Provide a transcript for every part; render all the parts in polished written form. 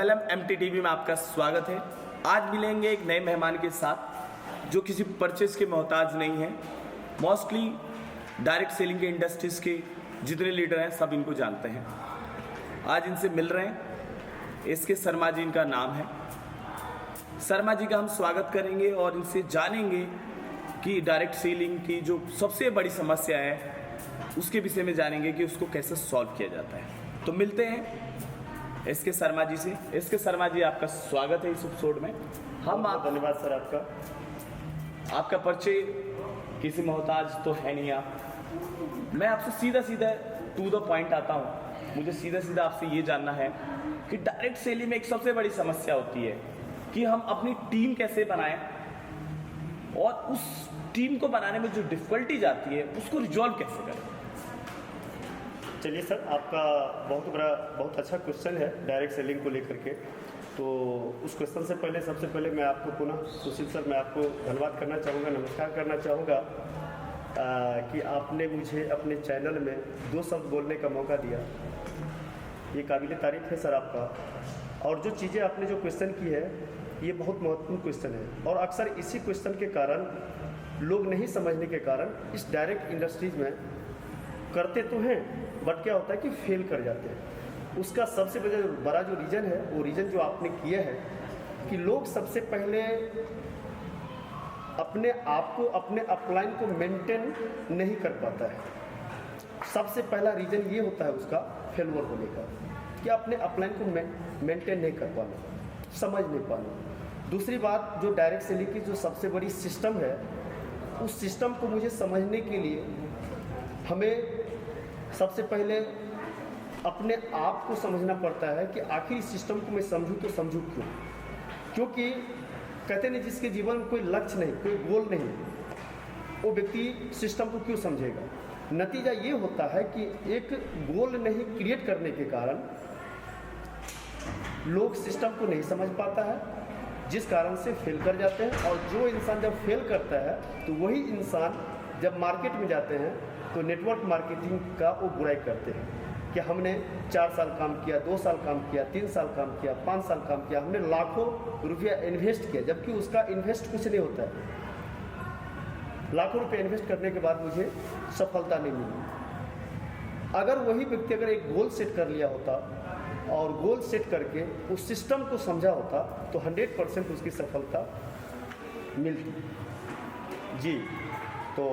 MLM MTTV में आपका स्वागत है। आज मिलेंगे एक नए मेहमान के साथ जो किसी परचेज के मोहताज नहीं है। मोस्टली डायरेक्ट सेलिंग के इंडस्ट्रीज के जितने लीडर हैं सब इनको जानते हैं। आज इनसे मिल रहे हैं। SK शर्मा जी इनका नाम है। शर्मा जी का हम स्वागत करेंगे और इनसे जानेंगे कि डायरेक्ट सेलिंग की जो सबसे बड़ी समस्या है उसके विषय में जानेंगे कि उसको कैसे सॉल्व किया जाता है। तो मिलते हैं SK शर्मा जी से। SK शर्मा जी आपका स्वागत है इस एपिसोड में। हम आप धन्यवाद सर आपका परिचय किसी मोहताज तो है नहीं आप। मैं आपसे सीधा सीधा टू द पॉइंट आता हूँ। मुझे सीधा सीधा आपसे ये जानना है कि डायरेक्ट सेलिंग में एक सबसे बड़ी समस्या होती है कि हम अपनी टीम कैसे बनाएं और उस टीम को बनाने में जो डिफिकल्टी जाती है उसको रिजॉल्व कैसे करें। चलिए सर, आपका बहुत अच्छा क्वेश्चन है डायरेक्ट सेलिंग को लेकर के। तो उस क्वेश्चन से पहले सबसे पहले मैं आपको पुनः सुशील सर मैं आपको धन्यवाद करना चाहूँगा, नमस्कार करना चाहूँगा कि आपने मुझे अपने चैनल में 2 शब्द बोलने का मौका दिया। ये काबिल तारीफ़ है सर आपका। और जो चीज़ें आपने जो क्वेश्चन की है ये बहुत महत्वपूर्ण क्वेश्चन है और अक्सर इसी क्वेश्चन के कारण लोग नहीं समझने के कारण इस डायरेक्ट इंडस्ट्रीज में करते तो हैं बट क्या होता है कि फेल कर जाते हैं। उसका सबसे बड़ा जो रीज़न है वो रीज़न जो आपने किया है कि लोग सबसे पहले अपने आप को अपने अपलाइन को मेंटेन नहीं कर पाता है। सबसे पहला रीज़न ये होता है उसका फेलवर होने का कि अपने अपलाइन को मेंटेन नहीं कर पाना, समझ नहीं पाना। दूसरी बात जो डायरेक्ट सेलिंग की जो सबसे बड़ी सिस्टम है उस सिस्टम को मुझे समझने के लिए हमें सबसे पहले अपने आप को समझना पड़ता है कि आखिर इस सिस्टम को मैं समझूं तो समझूं क्यों। क्योंकि कहते नहीं जिसके जीवन में कोई लक्ष्य नहीं, कोई गोल नहीं, वो व्यक्ति सिस्टम को क्यों समझेगा। नतीजा ये होता है कि एक गोल नहीं क्रिएट करने के कारण लोग सिस्टम को नहीं समझ पाता है, जिस कारण से फेल कर जाते हैं। और जो इंसान जब फेल करता है तो वही इंसान जब मार्केट में जाते हैं तो नेटवर्क मार्केटिंग का वो बुराई करते हैं कि हमने 4 साल काम किया, 2 साल काम किया, 3 साल काम किया, 5 साल काम किया, हमने लाखों रुपया इन्वेस्ट किया, जबकि उसका इन्वेस्ट कुछ नहीं होता है। लाखों रुपये इन्वेस्ट करने के बाद मुझे सफलता नहीं मिली। अगर वही व्यक्ति अगर एक गोल सेट कर लिया होता और गोल सेट करके उस सिस्टम को समझा होता तो 100% उसकी सफलता मिलती। जी, तो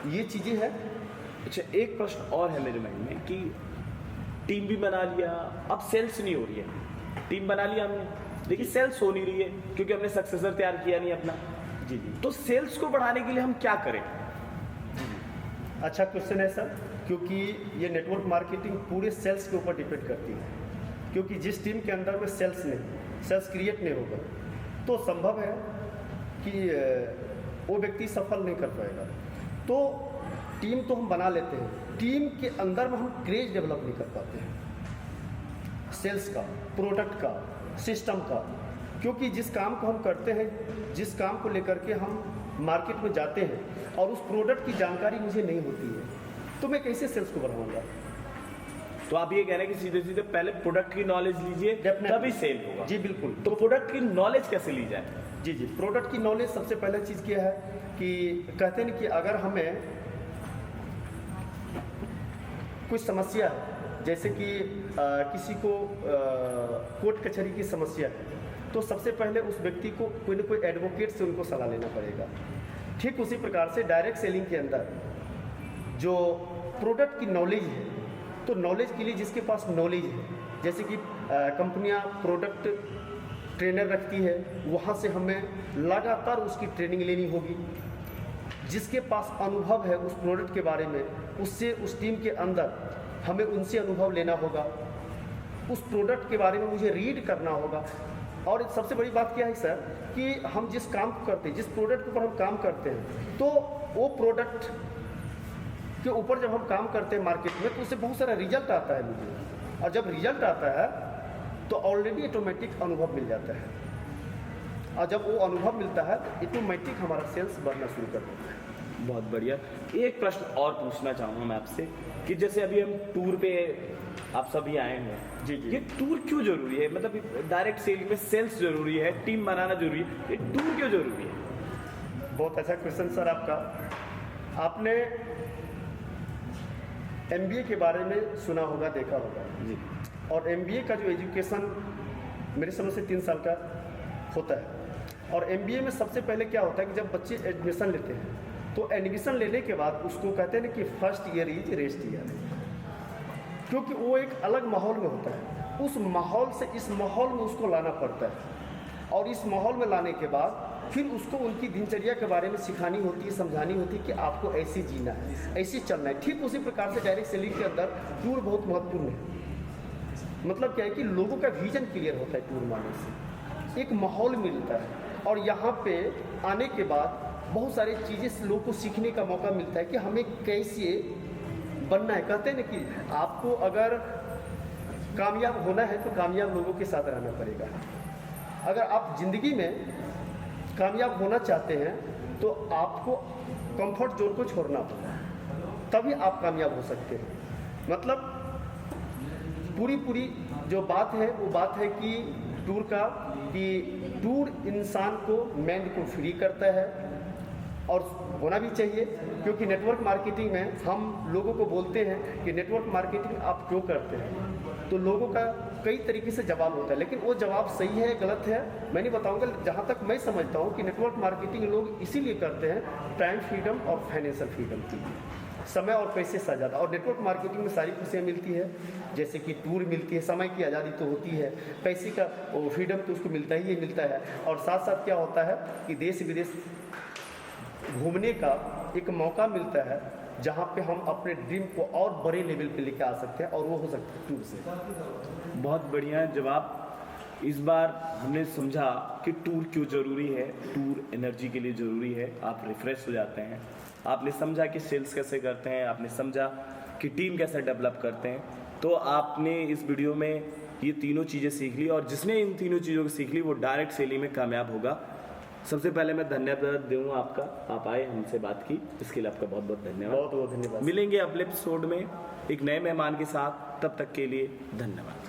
ये चीज़ें हैं। अच्छा, एक प्रश्न और है मेरे माइंड में कि टीम भी बना लिया, अब सेल्स नहीं हो रही है। टीम बना लिया हमने लेकिन सेल्स हो नहीं रही है क्योंकि हमने सक्सेसर तैयार किया नहीं अपना। जी जी, तो सेल्स को बढ़ाने के लिए हम क्या करें। अच्छा क्वेश्चन है सर, क्योंकि ये नेटवर्क मार्केटिंग पूरे सेल्स के ऊपर डिपेंड करती है। क्योंकि जिस टीम के अंदर में सेल्स क्रिएट नहीं होगा तो संभव है कि वो व्यक्ति सफल नहीं कर पाएगा। तो टीम तो हम बना लेते हैं, टीम के अंदर में हम क्रेज डेवलप नहीं कर पाते हैं सेल्स का, प्रोडक्ट का, सिस्टम का। क्योंकि जिस काम को हम करते हैं, जिस काम को लेकर के हम मार्केट में जाते हैं और उस प्रोडक्ट की जानकारी मुझे नहीं होती है तो मैं कैसे सेल्स को बढ़ाऊंगा। तो आप ये कह रहे हैं कि सीधे सीधे पहले प्रोडक्ट की नॉलेज लीजिए तभी सेल होगा। जी बिल्कुल। तो प्रोडक्ट की नॉलेज कैसे ली जाए। जी जी, प्रोडक्ट की नॉलेज सबसे पहले चीज़ क्या है कि कहते हैं कि अगर हमें कुछ समस्या है, जैसे कि किसी को कोर्ट कचहरी की समस्या है तो सबसे पहले उस व्यक्ति को कोई ना कोई एडवोकेट से उनको सलाह लेना पड़ेगा। ठीक उसी प्रकार से डायरेक्ट सेलिंग के अंदर जो प्रोडक्ट की नॉलेज है तो नॉलेज के लिए जिसके पास नॉलेज है, जैसे कि कंपनियां प्रोडक्ट ट्रेनर रखती है, वहाँ से हमें लगातार उसकी ट्रेनिंग लेनी होगी। जिसके पास अनुभव है उस प्रोडक्ट के बारे में, उससे उस टीम के अंदर हमें उनसे अनुभव लेना होगा। उस प्रोडक्ट के बारे में मुझे रीड करना होगा। और सबसे बड़ी बात क्या है सर कि हम जिस काम को करते हैं, जिस प्रोडक्ट के ऊपर हम काम करते हैं तो वो प्रोडक्ट के ऊपर जब हम काम करते हैं मार्केट में तो उससे बहुत सारा रिजल्ट आता है मुझे। और जब रिजल्ट आता है तो ऑलरेडी ऑटोमेटिक अनुभव मिल जाता है। और जब वो अनुभव मिलता है तो ऑटोमेटिक हमारा सेल्स बढ़ना शुरू कर देता है। बहुत बढ़िया। एक प्रश्न और पूछना चाहूँगा मैं आपसे कि जैसे अभी हम टूर पे आप सभी आए हैं, जी, जी। ये टूर क्यों जरूरी है? मतलब डायरेक्ट सेल में सेल्स जरूरी है, टीम बनाना जरूरी है, ये टूर क्यों जरूरी है? बहुत अच्छा क्वेश्चन सर आपका। आपने एमबीए के बारे में सुना होगा, देखा होगा। जी। और एमबीए का जो एजुकेशन मेरे समझ से 3 साल का होता है। और एमबीए में सबसे पहले क्या होता है कि जब बच्चे एडमिशन लेते हैं तो एडमिशन लेने के बाद उसको कहते हैं ना कि first year is rest year, क्योंकि वो एक अलग माहौल में होता है। उस माहौल से इस माहौल में उसको लाना पड़ता है, और इस माहौल में लाने के बाद फिर उसको उनकी दिनचर्या के बारे में सिखानी होती है, समझानी होती है कि आपको ऐसे जीना है, ऐसे चलना है। ठीक उसी प्रकार से डायरेक्ट सेलिंग के अंदर टूर बहुत महत्वपूर्ण है। मतलब क्या है कि लोगों का विजन क्लियर होता है टूर मारने से, एक माहौल मिलता है, और यहाँ पे आने के बाद बहुत सारी चीज़ें लोगों को सीखने का मौका मिलता है कि हमें कैसे बनना है। कहते हैं ना कि आपको अगर कामयाब होना है तो कामयाब लोगों के साथ रहना पड़ेगा। अगर आप ज़िंदगी में कामयाब होना चाहते हैं तो आपको कंफर्ट जोन को छोड़ना होगा, तभी आप कामयाब हो सकते हैं। मतलब पूरी जो बात है वो बात है कि टूर का, कि टूर इंसान को, माइंड को फ्री करता है, और होना भी चाहिए। क्योंकि नेटवर्क मार्केटिंग में हम लोगों को बोलते हैं कि नेटवर्क मार्केटिंग आप क्यों करते हैं, तो लोगों का कई तरीके से जवाब होता है, लेकिन वो जवाब सही है गलत है मैं नहीं बताऊंगा। जहाँ तक मैं समझता हूँ कि नेटवर्क मार्केटिंग लोग इसीलिए करते हैं टाइम फ्रीडम और फाइनेंशियल फ्रीडम के लिए, समय और पैसे से ज़्यादा। और नेटवर्क मार्केटिंग में सारी खुशियाँ मिलती है, जैसे कि टूर मिलती है, समय की आज़ादी तो होती है, पैसे का वो फ्रीडम तो उसको मिलता ही मिलता है, और साथ साथ क्या होता है कि देश विदेश घूमने का एक मौका मिलता है, जहाँ पे हम अपने ड्रीम को और बड़े लेवल पे लेके आ सकते हैं, और वो हो सकता है टूर से। बहुत बढ़िया जवाब। इस बार हमने समझा कि टूर क्यों ज़रूरी है। टूर एनर्जी के लिए ज़रूरी है, आप रिफ्रेश हो जाते हैं। आपने समझा कि सेल्स कैसे करते हैं, आपने समझा कि टीम कैसे डेवलप करते हैं। तो आपने इस वीडियो में ये तीनों चीज़ें सीख ली, और जिसने इन तीनों चीज़ों को सीख ली वो डायरेक्ट सेलिंग में कामयाब होगा। सबसे पहले मैं धन्यवाद दूँगा आपका, आप आए हमसे बात की, इसके लिए आपका बहुत बहुत धन्यवाद। बहुत बहुत धन्यवाद। मिलेंगे अगले एपिसोड में एक नए मेहमान के साथ, तब तक के लिए धन्यवाद।